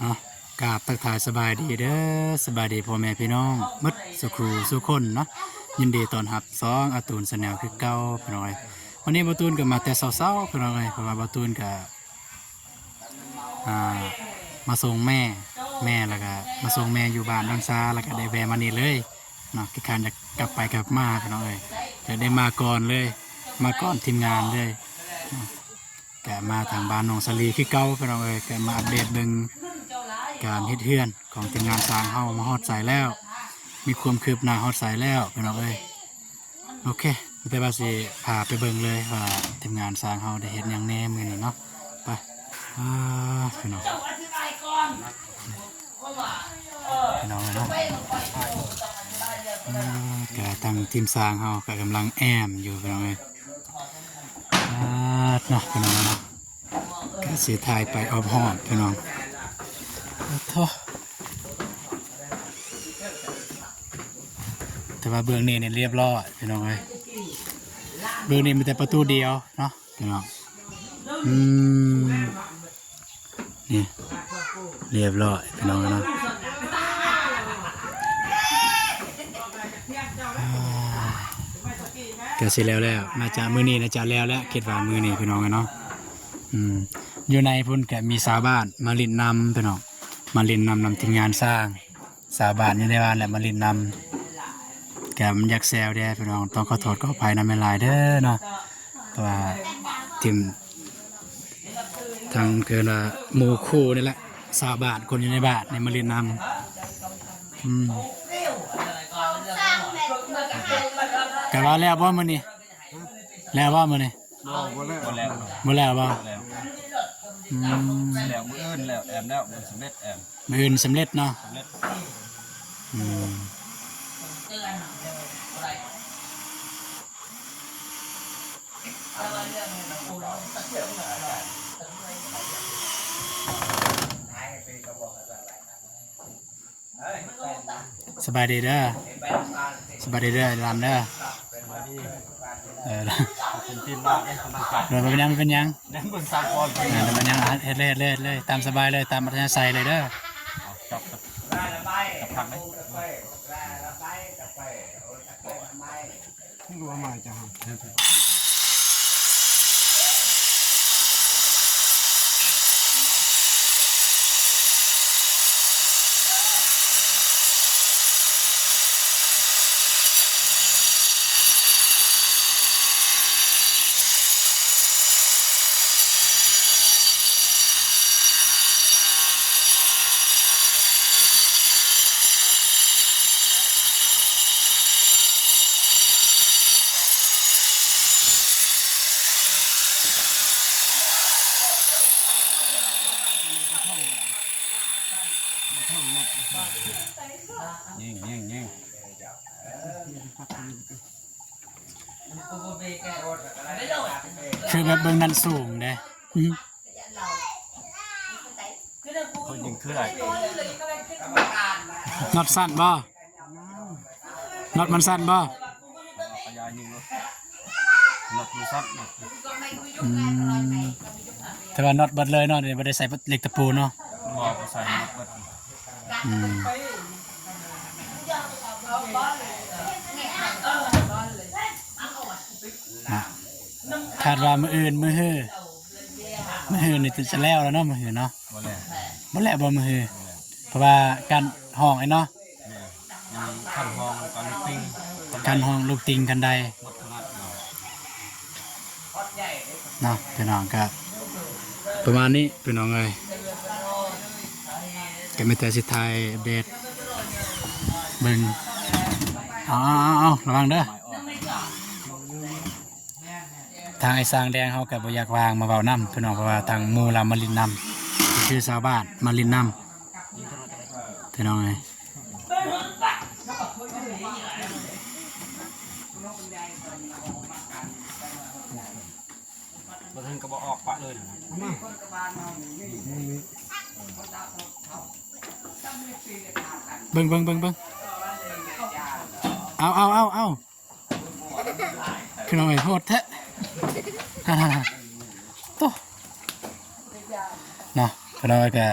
อ่ะกราบทักทายสบายดีเด้อสบายดีพ่อแม่พี่น้องมัดสุขูสุคนเนาะยินดีต้อนรับอาตูนสแนลคือเก่าพี่น้อยวันนี้บาตูนก็มาแต่เช้าๆพี่น้อยเพราะว่าบาตูนก็อ่ามาส่งแม่แล้วก็มาส่งแม่อยู่บ้านดอนซาแล้วก็ได้แวะมานี่เลยเนาะที่คันจะกลับไปกลับมาพี่น้อยจะได้มาก่อนเลยมาก่อนทีมงานเลยเนาะก็มาทางบ้านน้องสลีคือเก่าพี่น้อยก็มาอัปเดตเบิ่งการเฮ็ดเฮือนของทีมงานสร้างเฮามาฮอดใส่แล้วมีความคืบหน้าฮอดใส่แล้วพี่น้องโอเคแต่ว่าสิพาไปเบิ่งเลยว่าทีมงานสร้างเฮาได้เฮ็ดหยังแหน่มื้อนี้เนาะไปพี่น้องเนาะก็ทางทีมสร้างเฮาก็กำลังแอมอยู่พี่น้องเนาะพี่น้องเนาะก็สิถ่ายไปออบฮอดพี่น้องแต่ว่าเบื้องนี้เนี่ยเรียบร้อยพี่น้องเลยเบื้องนี้มีแต่ประตูเดียวเนาะพี่น้องนี่เรียบร้อยพี่น้องเนาะก็เสร็จแล้วน่าจะมื้อนี้น่าจะแล้วคิดว่ามื้อนี้พี่น้องเนาะอยู่ในพุ่นก็มีชาวบ้านมาลินนำพี่น้องมาลินนำทีมงานสร้างชาวบ้านอยู่ในบ้านแหละมาลินนำแกมันยักแซวได้พี่น้องต้องขอโทษขออภัยนำเป็นลายเด้อเนาะเพราะว่าทีมทางคือว่าหมู่คู่นี่แหละชาวบ้านคนอยู่ในบ้านในมาลินนำกะว่าแล้วบ่มื้อนี้แล้วบ่มื้อนี้บ่แล้วบ่แล้วมืออื่นแล้วแอมแล้วมันสำเร็จแอมมื้ออื่นสำเร็จเนาะสบายดีเด้อสบายดีเด้อรำเด้อเป็นทีมบ้านกำลังจัดเดี๋ยวมันเป็นยังนั่งบนซากบอลเดี๋ยวมันยังเฮ็ดเลยตามสบายเลยตามอัธยาศัยเลยเด้อจับผักไหมรัวใหม่จ้ะยิงคือแบบเบิ่งนั้นสูงเด้คนยิงคืออะไรน็อตสั้นบ่น็อตมันสั้นบ่พยายิงรถรถมันซับแต่ว่าน็อตเบิดเลยเนาะเดี๋ยวบ่ได้ใส่เหล็กตะปูเนาะบอกใส่รถรถคาดว่ามื้ออื่นมื้อฮื้อนี่จะแล้วเนาะมื้อฮื้อเนาะบ่แล้วบ่มื้อฮื้อเพราะว่าการห้องไอ้เนาะขั้นห้องการห้องลูกติงกันใดเนาะพี่น้องก็ประมาณนี้พี่น้องเอ้ยก็มีแต่สิถ่ายอัปเดตเบิ่งเอาระวังเด้อทางไอ้สร้างแดงเขาก็บ่อยากวางมาเว้าน้ำพี่น้องเพราะว่าทางหมู่เรามาลินน้ำคือชาวบ้านมาลินน้ำพี่น้องเอ้ยมาถึงกระบอกออกปะเลยเบิ่งเอาพี่น้องเอ้ยโหดแท้โตเนาะพี่น้องเอ้ยก็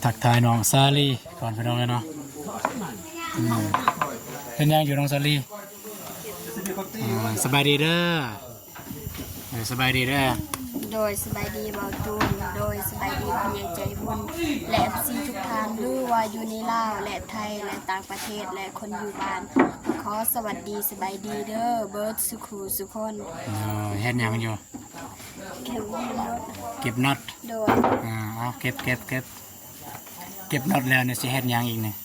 ทักทายน้องซาลีก่อนพี่น้องเลยเนาะเป็นยังอยู่น้องซาลีสบายดีเด้อสบายดีเด้อ โดยสบายดีเบาตูนโดยสบายดีผู้ใหญ่ใจบุญและซีทุกท่านหรือว่าอยู่ในลาวและไทยและต่างประเทศและคนอยู่บ้านขอสวัสดีสบายดีเด้อเบิร์ดสุขูสุคน เฮ็ดหยังอยู่ เข็มรถ เก็บน็อต โดย เอาเก็บน็อตแล้วเนี่ยสิเฮ็ดหยังอีกเนี่ย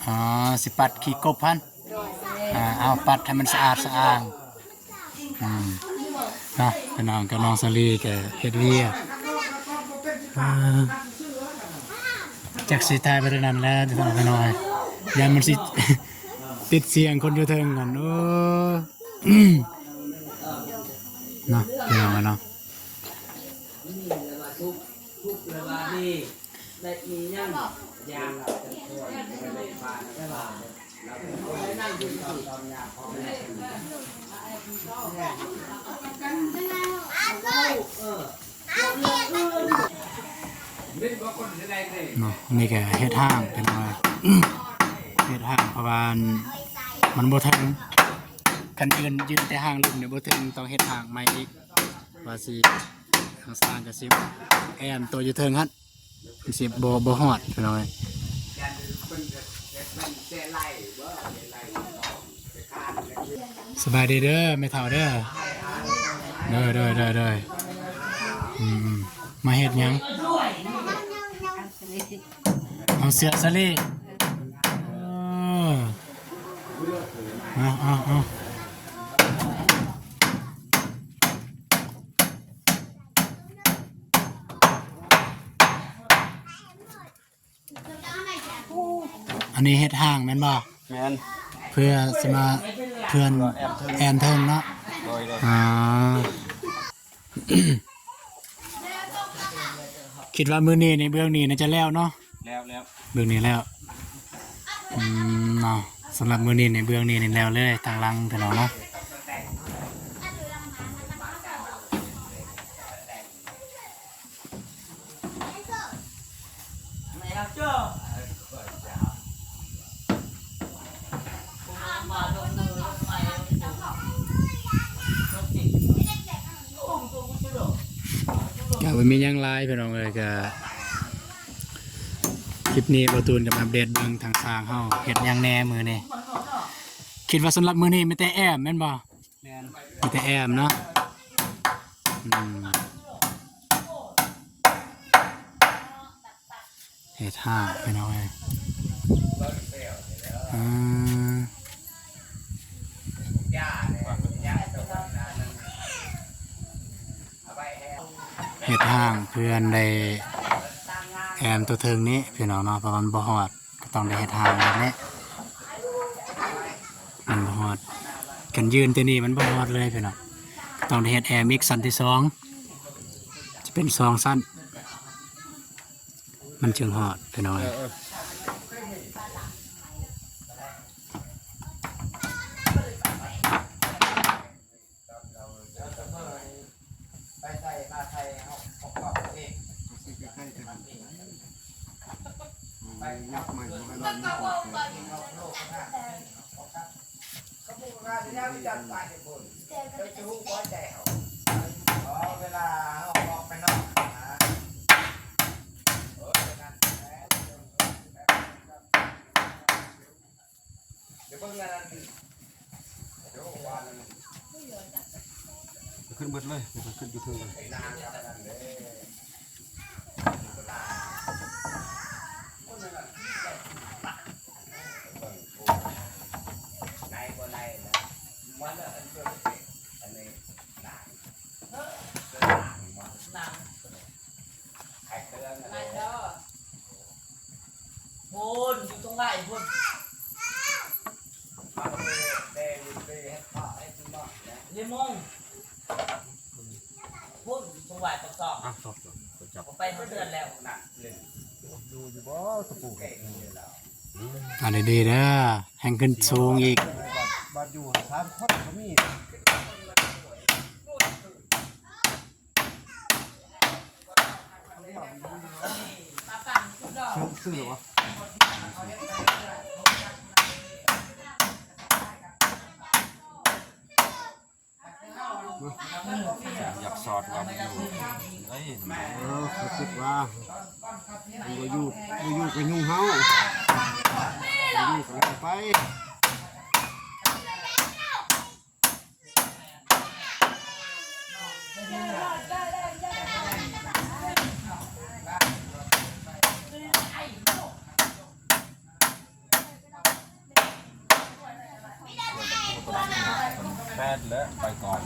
อ๋อสิปัดขี้กบพัน โดย เอาปัดให้มันสะอาดสะอ้างนะพี่น้องกับน้องซาลีกับเฮ็ดเวียจักสิตายไปเท่านั้นแล้วพี่น้องพี่น้อยยันมันสิ ติดเสียงคนอยู่เทิงกันโอ้เนาะพี่น้องเนาะเนาะนี่ก็เฮ็ดห้างเป็นว่าเฮ็ดห้างเพราะว่ามันบ่ถึงคันยืนแต่ห้างลุ่มเนี่ยบ่ถึงต้องเฮ็ดห้างใหม่อีกว่าสิทางสร้างก็สิแอมตัวอยู่เทิงหั่นมันสิบ่ฮอดพี่น้องสบายดีเด้อแม่เฒ่าเด้อเด้อมาเฮ็ดหยังเอาเสื้อซะลิเอาอันนี้เฮ็ดห้างแม่นบ่ แมน เพื่อสิมาเพื่อนแอนเทิงเนาะ โดย คิดว่ามื้อนี้ในเบื้องนี้น่าจะแล้วเนาะ แล้ว เบื้องนี้แล้วเนาะสำหรับมื้อนี้ในเบื้องนี้นี่แล้วเลยทางหลังพี่น้องเนาะก็บ่มีหยังหลายพี่น้องเอ้ยก็คลิปนี้บ่ตูนกับอัปเดตเบิ่งทางสร้างเฮาเฮ็ดหยังแหน่มื้อนี้คิดว่าสำหรับมื้อนี้มีแต่แอมแม่นบ่ แมน มีแต่แอมเนาะเฮ็ดห้าพี่น้องเอ้ยเฮ็ดห้างเพื่อนได้แอมตัวเทิงนี้พี่น้องเนาะเพราะมันบ่ฮอดก็ต้องได้เฮ็ดห้างแบบนี้มันบ่ฮอดกันยืนตัวนี้มันบ่ฮอดเลยพี่น้องก็ต้องได้เฮ็ดแอมอีกสั้นที่2จะเป็น2สั้นมันจึงฮอดพี่น้องขึ้นเบิดเลยขึ้นอยู่เทิงเลยพูนอยู่ตรงไหนพูนเลมงพูนอยู่ตรงไหนตอก จับ ผมไปเขาเดือนแล้ว อันนี้ดีเด้อแห่งขึ้นสูงอีก บาดอยู่3คนก็มี ซื้อหรอวะอยากสอดว่ามันอยู่เอ้ย เขาคิดว่ามันก็อยู่กับยุ่งเฮาอยู่กับไปแพทย์แล้วไปก่อน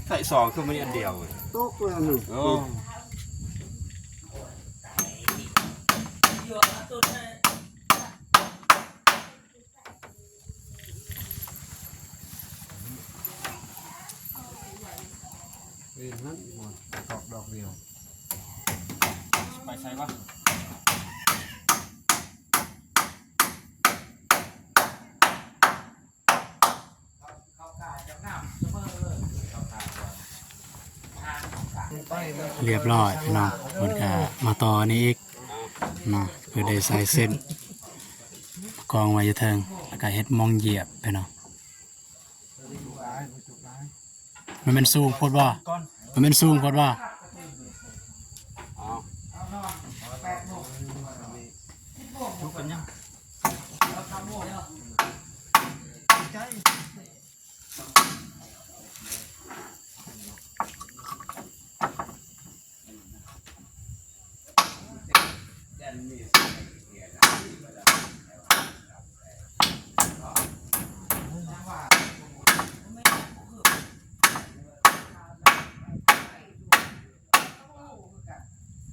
ใส่สองคือไม่อันเดียว โต๊ะตัวหนึ่ง โอ้ เป็นนั้นหมดดอกเดียว ไปใส่วะ เรียบร้อยพี่น้องเพิ่นก็มาต่อนี่อีกเนาะเพื่อได้ใส่เส้นกองไว้อยู่เทิงแล้วก็เฮ็ดมองเหยียบพี่น้องมันเป็นสูงโพดบ่มันเป็นสูงโพดบ่ ทุกคนยัง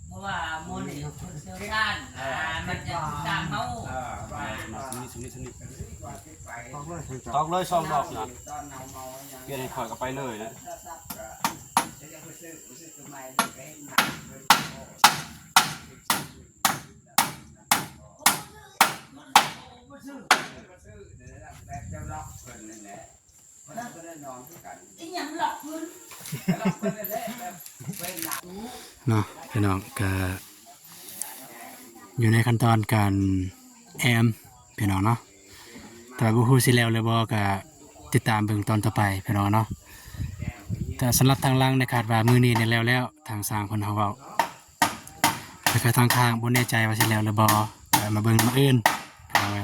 เพราะว่าโมนี่เชี่ยวชาญมันจะตามเขา สนิทตอกเลย2 ดอกนะเปลี่ยนให้ข่อยก็ไปเลยนะเนาะพี่น้องก็อยู่ในขั้นตอนการแอมพี่น้องเนาะแต่บ่ฮู้สิแล้วหรือบ่ก็ติดตามเบิ่งตอนต่อไปพี่น้องเนาะแต่สำหรับทางล่างในคาดว่ามื้อนี้เนี่ยแล้วทางสร้างเพิ่นเฮาเว้าแต่ก็ทางข้างบ่แน่ใจว่าสิแล้วหรือบ่ก็มาเบิ่งมาอื่นเอาไว้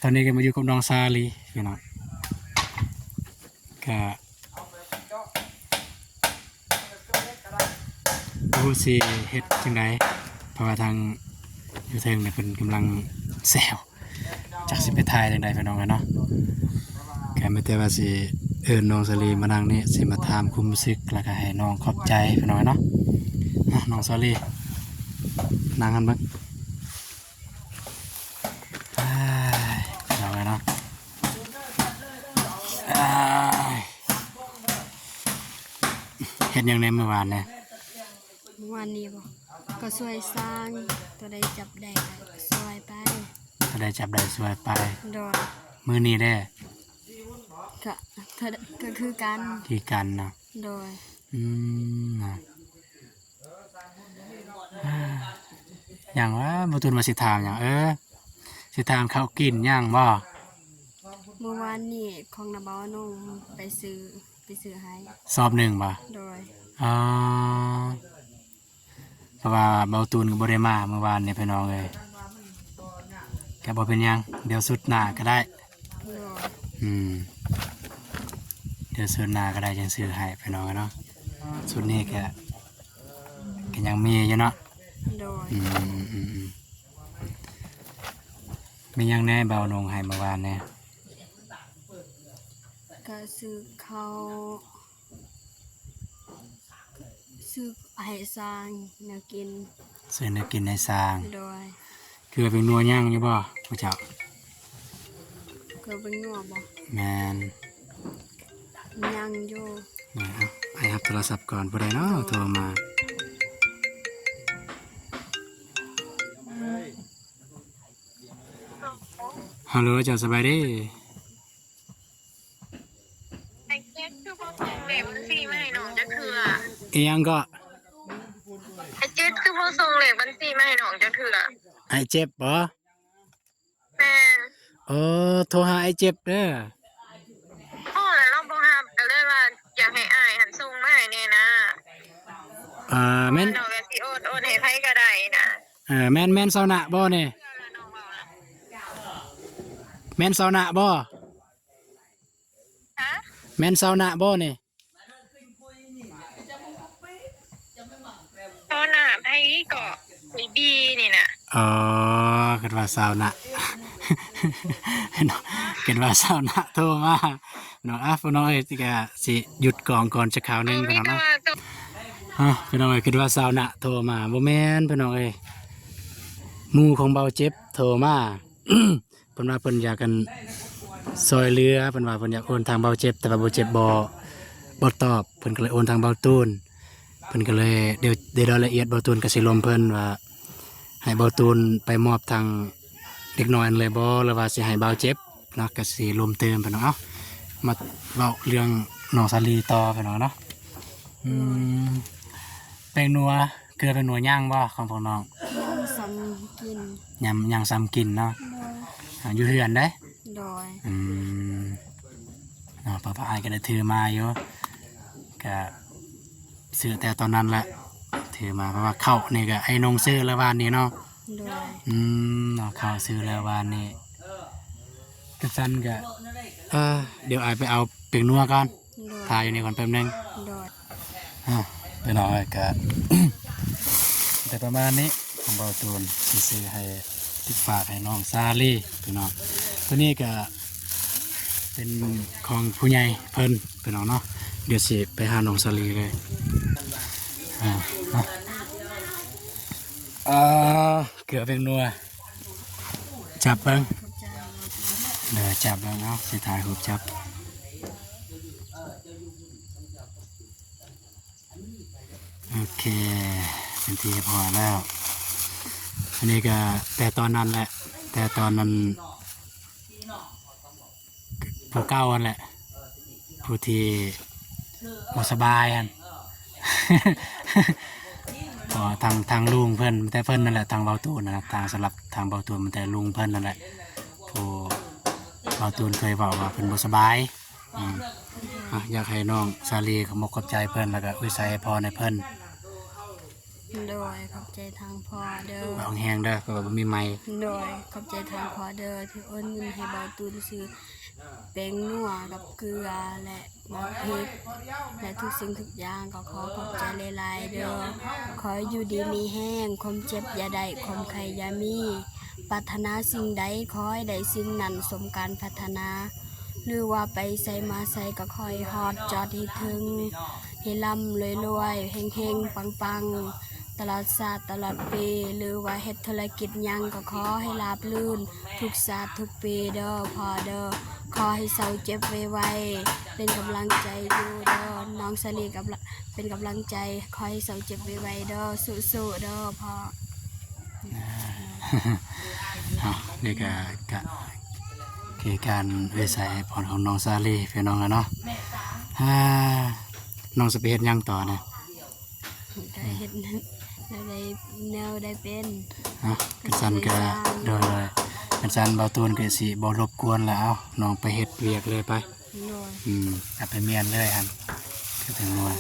ตอนนี้ก็มาอยู่กับน้องซาลีพี่น้องก็บ่ฮู้สิเฮ็ดจังไดเพราะว่าทางอยู่เทิงเนี่ยเพิ่นกำลังแซวจักสิไปถ่ายจังไดพี่น้องกันเนาะแค่ไม่แต่ว่าสิน้องซาลีมานั่งนี่สิมาถามความรู้สึกแล้วก็ให้น้องขอบใจพี่น้องเนาะน้องซาลีนั่งกันเบิ่งพี่น้องกันเนาะเฮ็ดหยังในเมื่อวานเนี่ย เมื่อวานนี้บ่ ก็ช่วยสร้างตัวใดจับได้ก็ช่วยไป ถ้าได้จับได้สวยไป โดย มื้อนี้ได้ ก็ก็คือกัน ที่กันเนาะ โดย นะอย่างว่าบ่ตุนมาสิถามหยังสิถามเขาวกินหยังบ่ เมื่อวานนี้ของนาบอนุ่งไปซื้อให้ สอบหนึ่งบ่ โดย อ๋อเพราะว่าเบาตูนก็บ่ได้มาเมื่อวานนี่พี่น้องเอ้ยก็บ่เป็นหยังเดี๋ยวสุดหน้าก็ได้ โดย เดี๋ยวสุดหน้าก็ได้จังซื้อให้พี่น้องเนาะสุดนี้ก็ยังมีอยู่เนาะ โดย มีหยังแน่เบานงให้เมื่อวานแน่ ก็ซื้อเขาวซื้อให้สร้างแนวกิน ซื้อแนวกินในสร้าง โดย คือเป็นนัวย่างอยู่บ่ผู้เจ้า ก็เป็นงัวบ่ แม่น ยังอยู่ นะครับไปรับโทรศัพท์ก่อนผู้ใดเนาะโทรมาฮัลโหลเจ้าสบายดี ไอ้เจ๊คือพอส่งเหล็กบัญชีมาให้น้องจะเถื่อ อีหยังก็ ไอ้เจ๊คือพอส่งเหล็กบัญชีมาให้น้องจะเถื่อ ไอ้เจ็บบ่ แม่น โทรหาไอ้เจ็บเด้อ พ่อแล้วเราบ่ฮับก็เลยว่าอยากให้อ้ายหันส่งมาให้แน่นะ แม่น น้องก็สิโอนให้ไผก็ได้นะ แม่นเซาหนะบ่นี่ น้องเว้าล่ะ แม่นเซาหนะบ่ ฮะ แม่นเซาหนะบ่นี่ ตอนน่ะไผก็ไอ้บีนี่น่ะ คิดว่าเซาหนะ เนาะคิดว่าเซาหนะโทรมาเนาะพี่น้องเอ้ยก็สิหยุดกองก่อนจะคราวหนึงพี่ มี น้อง แต่ เนาะ ว่าตัว พี่น้องเอ้ยคิดว่าสาวนะโทรมาบ่แม่นพี่น้องเอ้ยหมู่ของเบาเจ็บโทรมา เพิ่นว่าเพิ่นอยากกันซอยเรือเพิ่นว่าเพิ่นอยากโอนทางเบาเจ็บแต่ว่าเบาเจ็บบ่ตอบเพิ่นก็เลยโอนทางเบาตูนเพิ่นก็เลยเดี๋ยวรายละเอียดเบาตูนก็สิลมเพิ่นว่าให้เบาตูนไปมอบทางเด็กน้อยนั่นเลยบ่หรือว่าสิให้เบาเจ็บเนาะก็สิลมเติมพี่น้องเอ้ามาเว้าเรื่องน้องสาลีต่อพี่น้องเนาะแป้งนัวเกลือแป้งนัวย่างบ่ของพวกน้อง ยังสำกิน ย่างซ้ำกินเนาะอยู่เฮือนได้ โดย ป้าอายก็ได้ถือมาอยู่ก็ซื้อแต่ตอนนั้นแหละถือมาเพราะว่าเข้านี่ก็ไอ้นงซื้อแล้ววานนี้เนาะ โดย เนาะเข้าซื้อแล้ววานนี้ก็สั้นก็เดี๋ยวอายไปเอาเปียกนัวก่อน โดย ถ่ายอยู่นี่ก่อนแป๊บนึง โดย ไปหน่อยก็ แต่ประมาณนี้ของเบาตูนสิซื้อให้ติดฝากให้น้องซาลี่พี่น้องตัวนี้ก็เป็นของผู้ใหญ่เพิ่นพี่น้องเนาะเดี๋ยวสิไปหาน้องซาลีเลยเกือบเป็นนัวจับเบิ้ง เข้าใจ เดี๋ยวจับเบิ้งเนาะสิถ่ายรูปจับโอเคเป็นทีพอแล้วอันนี้ก็แต่ตอนนั้นแหละแต่ตอนนั้นผู้เก้าอันแหละผู้ที่บ่สบายอัน ก็ทางลุงเพิ่นแต่เพิ่นนั่นแหละทางเบาตูนนะทางสำหรับทางเบาตูนมันแต่ลุงเพิ่นนั่นแหละผู้เบาตูนเคยบอกว่าเพิ่นบ่สบายอยากให้น้องซาลีขอบคุณขอบใจเพิ่นแล้วก็อุ้ยใส่พรในเพิ่น โดยขอบใจทางพ่อเด้อ เอาแห้งเด้อเพราะว่าบ่มีไม้ โดยขอบใจทางพ่อเด้อที่โอนเงินให้เบาตูนซื้อแป้งนัวกับเกลือและมะพริกและทุกสิ่งทุกอย่างก็ขอขอบใจหลายๆเด้อขออยู่ดีมีแห้งความเจ็บอย่าได้ความไข้อย่ามีปรารถนาสิ่งใดขอให้ได้สิ่งนั้นสมการพัฒนา หรือว่าไปใส่มาใส่ก็คอยฮอดจอดให้ถึงให้ร่ำรวยๆเฮงๆปังๆ ตลอดศาสตร์ตลอดปีหรือว่าเฮ็ดธุรกิจหยังก็ขอให้ราบรื่นทุกศาสตร์ทุกปีเด้อพอเด้อขอให้เศร้าเจ็บไวๆเป็นกำลังใจอยู่เด้อน้องสลีกับเป็นกำลังใจขอให้เศร้าเจ็บไวๆเด้อสู้ๆเด้อพอ นี่ก็คือการวิสัยผลของน้องซาลีพี่น้องอะเนาะน้องสเปเฮ็ดหยังต่อนะ ได้เห็นได้แนวได้เป็น กันสันก็โดยกันสันเบาตูนก็สิบ่รบกวนแล้วน้องไปเฮ็ดเวียกเลยไป โดย กลับไปเมียนเลยฮันก็ถึงนัว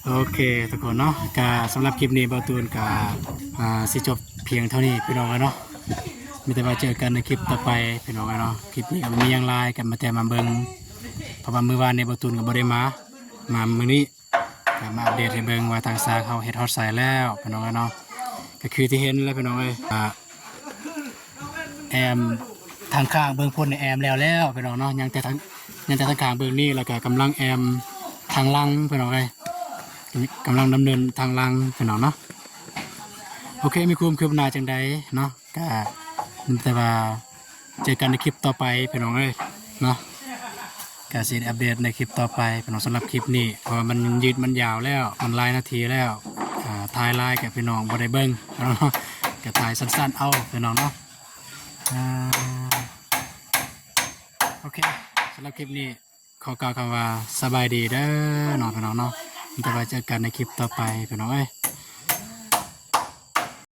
โอเคทุกคนเนาะก็สำหรับคลิปนี้เบาตูนก็สิจบเพียงเท่านี้พี่น้องอะเนาะมีแต่ว่าเจอกันในคลิปต่อไปพี่น้องอะเนาะคลิปนี้ก็มีอย่างไรกันมาแต่มาเบิ่งเพราะว่ามื้อวานนี้เบาตูนก็บ่ได้มามื้อนี้ก็มาอัปเดตให้เบิ่งว่าทางสร้างเขาเฮ็ดฮอดใส่แล้วพี่น้องอะเนาะก็คือที่เห็นแล้วพี่น้องเอ้ยแอมทางข้างเบื้องพ้นในแอมแล้วพี่น้องเนาะยังแต่ทางข้างเบื้องนี้แล้วก็กำลังแอมทางลังพี่น้องเอ้ยกำลังดำเนินทางลังพี่น้องเนาะโอเคมีความคืบหน้าจังใดเนาะก็แต่ว่าเจอกันในคลิปต่อไปพี่น้องเอ้ยเนาะก็สิอัปเดตในคลิปต่อไปพี่น้องสำหรับคลิปนี้เพราะว่ามันยืดมันยาวแล้วมันหลายนาทีแล้วถ่ายไลน์กับพี่น้องบ่ได้เบิ่งเนาะก็ถ่ายสั้นๆเอาพี่น้องเนาะโอเคสำหรับคลิปนี้ขอกล่าวคำว่าสบายดีเด้อน้องพี่น้องเนาะแต่ว่าเจอกันในคลิปต่อไปพี่น้องเอ้ย